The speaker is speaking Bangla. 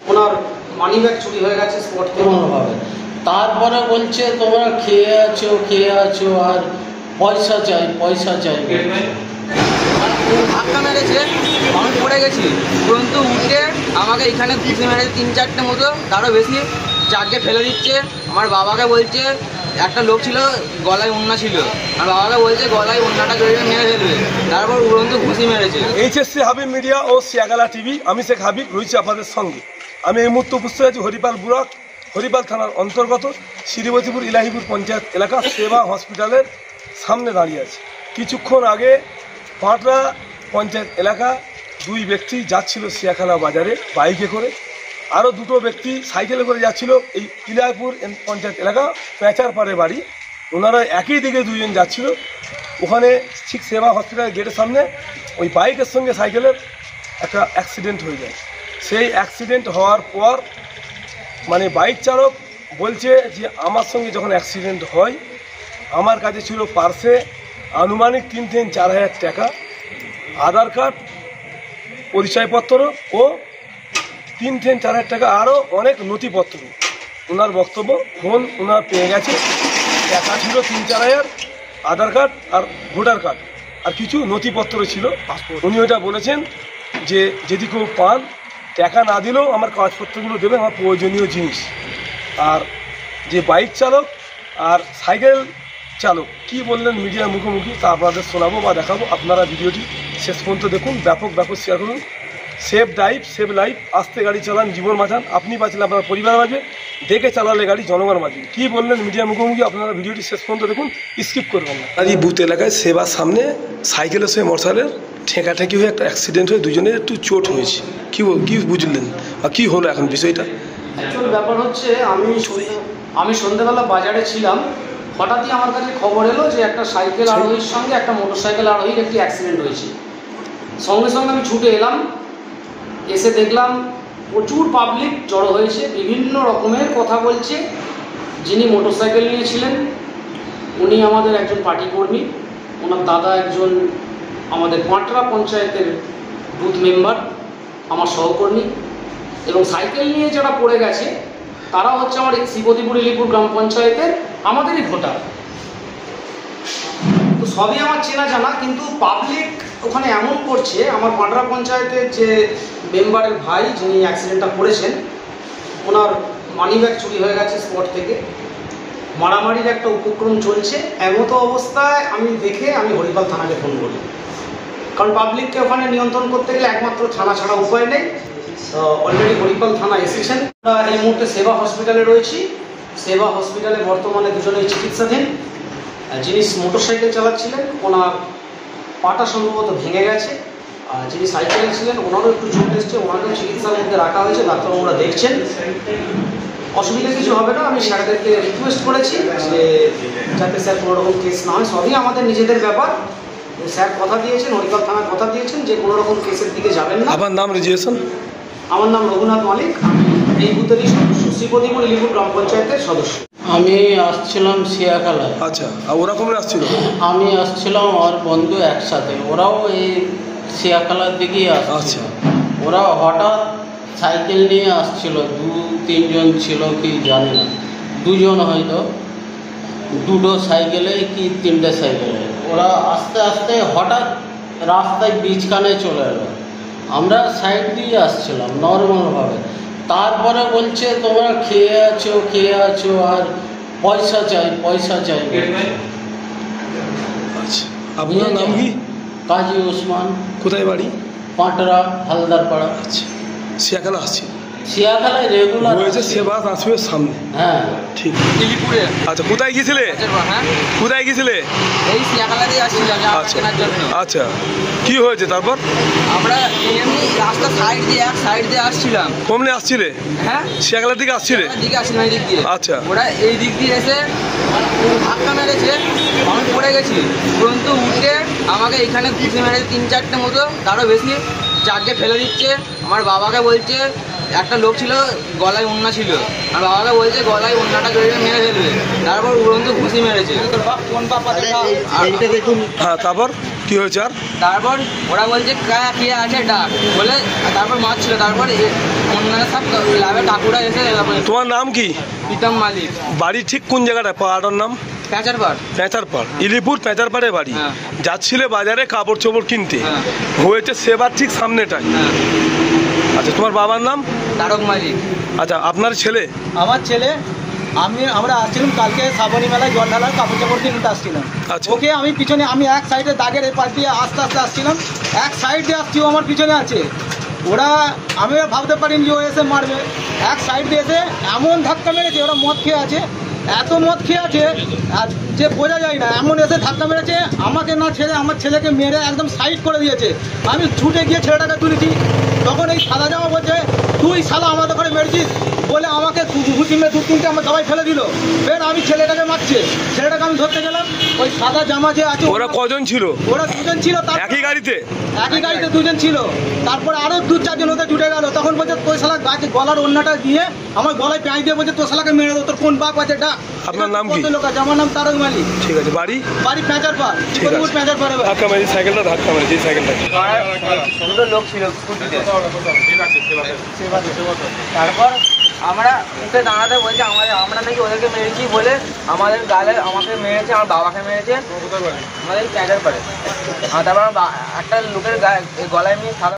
ওনার মানি ব্যাগ চুরি হয়ে গেছে স্পট কোনোভাবে। তারপরে বলছে তোমরা খেয়ে আছো আর পয়সা চাই। ধাক্কা মেরেছে, আমি পড়ে গেছি, পরন্তু উঠে আমাকে এখানে ঘুষি মেরেছে 3-4টে মতো, তারও বেশি। চারটে ফেলে দিচ্ছে। আমার বাবাকে বলছে, একটা লোক ছিল গলায় ওন্না ছিল, আমার বাবাকে বলছে গলায় ওন্নাটা জড়িয়ে মেরে ফেলবে, তারপর উড়ন্ত ঘুষি মেরেছে। এইচএসসি হাবিব মিডিয়া ও শিয়াগালা টিভি, আমি শেখ হাবিব রয়েছি আপনাদের সঙ্গে। আমি এই মুহূর্তে উপস্থিত আছি হরিপাল থানার অন্তর্গত শ্রীবতীপুর ইলাহিপুর পঞ্চায়েত এলাকা সেবা হসপিটালের সামনে দাঁড়িয়ে আছে। কিছুক্ষণ আগে পাটরা পঞ্চায়েত এলাকা দুই ব্যক্তি যাচ্ছিল শিয়াখানা বাজারে বাইকে করে, আরও দুটো ব্যক্তি সাইকেলে করে যাচ্ছিল এই ইলাহিপুর পঞ্চায়েত এলাকা প্যাঁচার পাড়ে বাড়ি। ওনারা একই দিকে দুজন যাচ্ছিল। ওখানে ঠিক সেবা হসপিটালের গেটের সামনে ওই বাইকের সঙ্গে সাইকেলের একটা অ্যাক্সিডেন্ট হয়ে যায়। সেই অ্যাক্সিডেন্ট হওয়ার পর মানে বাইক চালক বলছে যে আমার সঙ্গে যখন অ্যাক্সিডেন্ট হয় আমার কাছে ছিল পার্সে আনুমানিক 3-4 হাজার টাকা, আধার কার্ড, পরিচয়পত্র ও 3-4 হাজার টাকা আরও অনেক নথিপত্র। ওনার বক্তব্য ফোন ওনার পেয়ে গেছে, টাকা ছিল 3-4 হাজার, আধার কার্ড আর ভোটার কার্ড আর কিছু নথিপত্র ছিল। উনি ওইটা বলেছেন যে যদি কেউ পান টাকা না দিলেও আমার কাগজপত্রগুলো দেবে, আমার প্রয়োজনীয় জিনিস। আর যে বাইক চালক আর সাইকেল চালক কি বললেন মিডিয়ার মুখোমুখি তা আপনাদের শোনাবো বা দেখাবো। আপনারা ভিডিওটি শেষ পর্যন্ত দেখুন, ব্যাপক শেয়ার করুন। সেফ ড্রাইভ সেভ লাইফ, আস্তে গাড়ি চালান, জীবন বাঁচান, আপনি বাঁচলে আপনার পরিবার বাঁচবে, দেখে চালালে গাড়ি জনগণ বাঁচবে। কী বললেন মিডিয়ার মুখোমুখি আপনারা ভিডিওটি শেষ পর্যন্ত দেখুন, স্কিপ করবেন না। আর এই বুথ এলাকায় সেবার সামনে সাইকেলের সঙ্গে মোটরসাইকেলের ঠেকাঠেকি হয়ে একটা অ্যাক্সিডেন্ট হয়ে দুজনের একটু চোট হয়েছে। কী বুঝলেন বা কী হলো এখন বিষয়টা? অ্যাকচুয়াল ব্যাপার হচ্ছে আমি সন্ধ্যেবেলা বাজারে ছিলাম, হঠাৎই আমার কাছে খবর এলো যে একটা সাইকেল আরোহীর সঙ্গে একটা মোটরসাইকেল আরোহীর একটি অ্যাক্সিডেন্ট হয়েছে। সঙ্গে সঙ্গে আমি ছুটে এলাম, এসে দেখলাম প্রচুর পাবলিক জড়ো হয়েছে, বিভিন্ন রকমের কথা বলছে। যিনি মোটরসাইকেল নিয়েছিলেন উনি আমাদের একজন পার্টি কর্মী, ওনার দাদা একজন আমাদের পাটরা পঞ্চায়েতের বুথ মেম্বার, আমার সহকর্মী, এবং সাইকেল নিয়ে যারা পড়ে গেছে তারা হচ্ছে আমার শ্রীবতীপুর ইলিপুর গ্রাম পঞ্চায়েতের আমাদেরই ভোটার। তো সবই আমার চেনা জানা, কিন্তু পাবলিক ওখানে এমন করছে। আমার পাটরা পঞ্চায়েতের যে মেম্বারের ভাই যিনি অ্যাক্সিডেন্টটা করেছেন, ওনার মানি ব্যাগ চুরি হয়ে গেছে স্পট থেকে, মারামারির একটা উপক্রম চলছে। এমতো অবস্থায় আমি হরিপাল থানাকে ফোন করি, কারণ পাবলিককে ওখানে নিয়ন্ত্রণ করতে গেলে একমাত্র থানা ছাড়া উপায় নেই। অলরেডি হরিপাল থানা এসেছেন। আমরা এই মুহূর্তে সেবা হসপিটালে রয়েছি। সেবা হসপিটালে বর্তমানে দুজনেই চিকিৎসাধীন। যিনি মোটরসাইকেল চালাচ্ছিলেন ওনার পাটা সম্ভবত ভেঙে গেছে, আর যিনি সাইকেলে ছিলেন ওনারও একটু চোট এসছে, ওনাকেও চিকিৎসার মধ্যে রাখা হয়েছে, ডাক্তারবাবুরা দেখছেন। অসুবিধা কিছু হবে না। আমি স্যারদেরকে রিকোয়েস্ট করেছি যে যাতে স্যার কোনো রকম কেস না হয়, সবই আমাদের নিজেদের ব্যাপার। স্যার কথা দিয়েছেন, হরিপাল থানার কথা দিয়েছেন যে কোনো রকম কেসের দিকে যাবেন না। আপনার নাম রেজিস্ট্রেশন? আমার নাম রঘুনাথ মালিক, এই বুথেরই সদস্য, শ্রীপতিপুর ইলিপুর গ্রাম পঞ্চায়েতের সদস্য। আমি আসছিলাম শিয়াখালায়। আচ্ছা, আর ওরা কখন আসছিল? আমি আসছিলাম আর বন্ধু একসাথে, ওরাও এই শিয়াখালার দিকেই আসছিল। ওরা হঠাৎ সাইকেল নিয়ে আসছিল, 2-3 জন ছিল কি জানি না, 2 জন হয়তো, 2টো সাইকেলে কি 3টে সাইকেলে। ওরা আস্তে আস্তে হঠাৎ রাস্তায় বীজখানে চলে এলো। আমরা সাইড দিয়ে আসছিলাম নর্মালভাবে। তারপরে বলছে তোমরা খেয়ে আছো আর পয়সা চাই। আচ্ছা, আপনার নাম কি? কাজী ওসমান। কোথায় বাড়ি? পাটরা, হালদারপাড়া। আচ্ছা, শিয়াখালা আসছি। শিয়াখালায় রেগুলার হয়েছে সেবা আসবে সামনে। হ্যাঁ, ঠিক। ইলিপুরে। আচ্ছা, কোথায় গিয়েছিলে? কোথায় গিয়েছিলে? এই শিয়াখালা দিয়ে আসছিলাম কেনার জন্য। আচ্ছা, কি হয়েছে তারপর? আমরা এমনি রাস্তা এক সাইড দিয়ে আসছিলাম। কমনে আসছিলে? হ্যাঁ, শিয়াখালার দিকে আসছিলে? দিকে আসছিলাম, এই দিক দিয়ে। আচ্ছা, ওরা এই দিক দিয়ে এসে ধাক্কা মেরেছে, আমি পড়ে গেছি, পরন্তু উঠে আমাকে এখানে ঘুষি মেরেছে 3-4টে মতো, তারও বেশি। চারটে ফেলে দিচ্ছে। আমার বাবাকে বলছে একটা লোক ছিল গলায় উন্না ছিল, আর বাবাকে বলছে গলায় উন্নাটা জড়িয়ে মেরে ফেলবে, তারপর উড়ন্ত ঘুষি মেরেছে। হ্যাঁ, তারপর কি হয়েছে? আর তারপর ওরা বলছে কে আছে ডাক বলে, তারপর মারছিল। তারপর অন্যান্য সব ল্যাবে কাকুরা এসে তোমার নাম কি? প্রীতম মালিক। বাড়ি ঠিক কোন জায়গাটা? পাড়ার নাম প্যাচারপাড়। পেঁচারপাড়, ইলিপুর পেঁচারপাড়ে বাড়ি। হ্যাঁ। যাচ্ছিলে বাজারে কাপড় চোপড় কিনতে, হ্যাঁ। হয়েছে সেবার ঠিক সামনেটাই। হ্যাঁ, আচ্ছা, তোমার বাবার নাম? তারক মালিক। আচ্ছা, আপনার ছেলে? আমার ছেলে, আমরা আসছিলাম কালকে শ্রাবণী মেলায় জল ঢালার কাপড় চাপড় কিনতে আসছিলাম। আচ্ছা। ওকে আমি পিছনে, আমি এক সাইডে দাগের এপাশ দিয়ে আস্তে আস্তে আসছিলাম, এক সাইড দিয়ে আসছি, ও আমার পিছনে আছে। ওরা, আমি ভাবতে পারিনি যে ও এসে মারবে। এক সাইড দিয়ে এসে এমন ধাক্কা মেরেছে, ওরা মদ খেয়ে আছে, এত মদ খেয়ে আছে আর যে বোঝা যায় না, এমন এসে ধাক্কা মেরেছে, আমাকে না ছেড়ে আমার ছেলেকে মেরে একদম সাইড করে দিয়েছে। আমি ছুটে গিয়ে ছেলেটাকে তুলেছি, তখন এই সাদা জামা বলছে তুই শালা আমাদের ঘরে মেরেছিস বলে আমাকে ঘুষি মেরে 2-3টে আমার সবাই ফেলে দিল। ফের আমি ছেলেটাকে মারছে, ছেলেটাকে আমি ধরতে গেলাম, ওই সাদা জামা যে আছে। ওরা কজন ছিল? ওরা দুজন ছিল, একই গাড়িতে? একই গাড়িতে দুজন ছিল। তারপরে আরো 2-4 ওদের জুটে গেল। তখন বলছে তোর শালা গাছে গলার অন্যটা দিয়ে আমার গলায় পেঁয়াজ দিয়ে বলছে তোর শালাকে মেরে দেবো, তোর কোন বাপ আছে ডাক। আপনার নাম কি? কত লোক আছে, আমার নাম তারক মালিক। ঠিক আছে, বাড়ি? বাড়ি পেঁচারপাড়, ঠিক আছে। পেঁচারপাড়ে। ধাক্কা মারি সাইকেলটা, ধাক্কা মারি যে সাইকেলটা। দুটো লোক ছিল স্কুটিতে। তারপর আমরা উঠে দাঁড়াতে বলছে আমরা নাকি ওদেরকে মেরেছি বলে আমাদের গালে আমাকে মেরেছে, আমার বাবাকে মেরেছে আমাদের প্যাডের পরে। তারপর একটা লোকের গলায় এমনি সাদা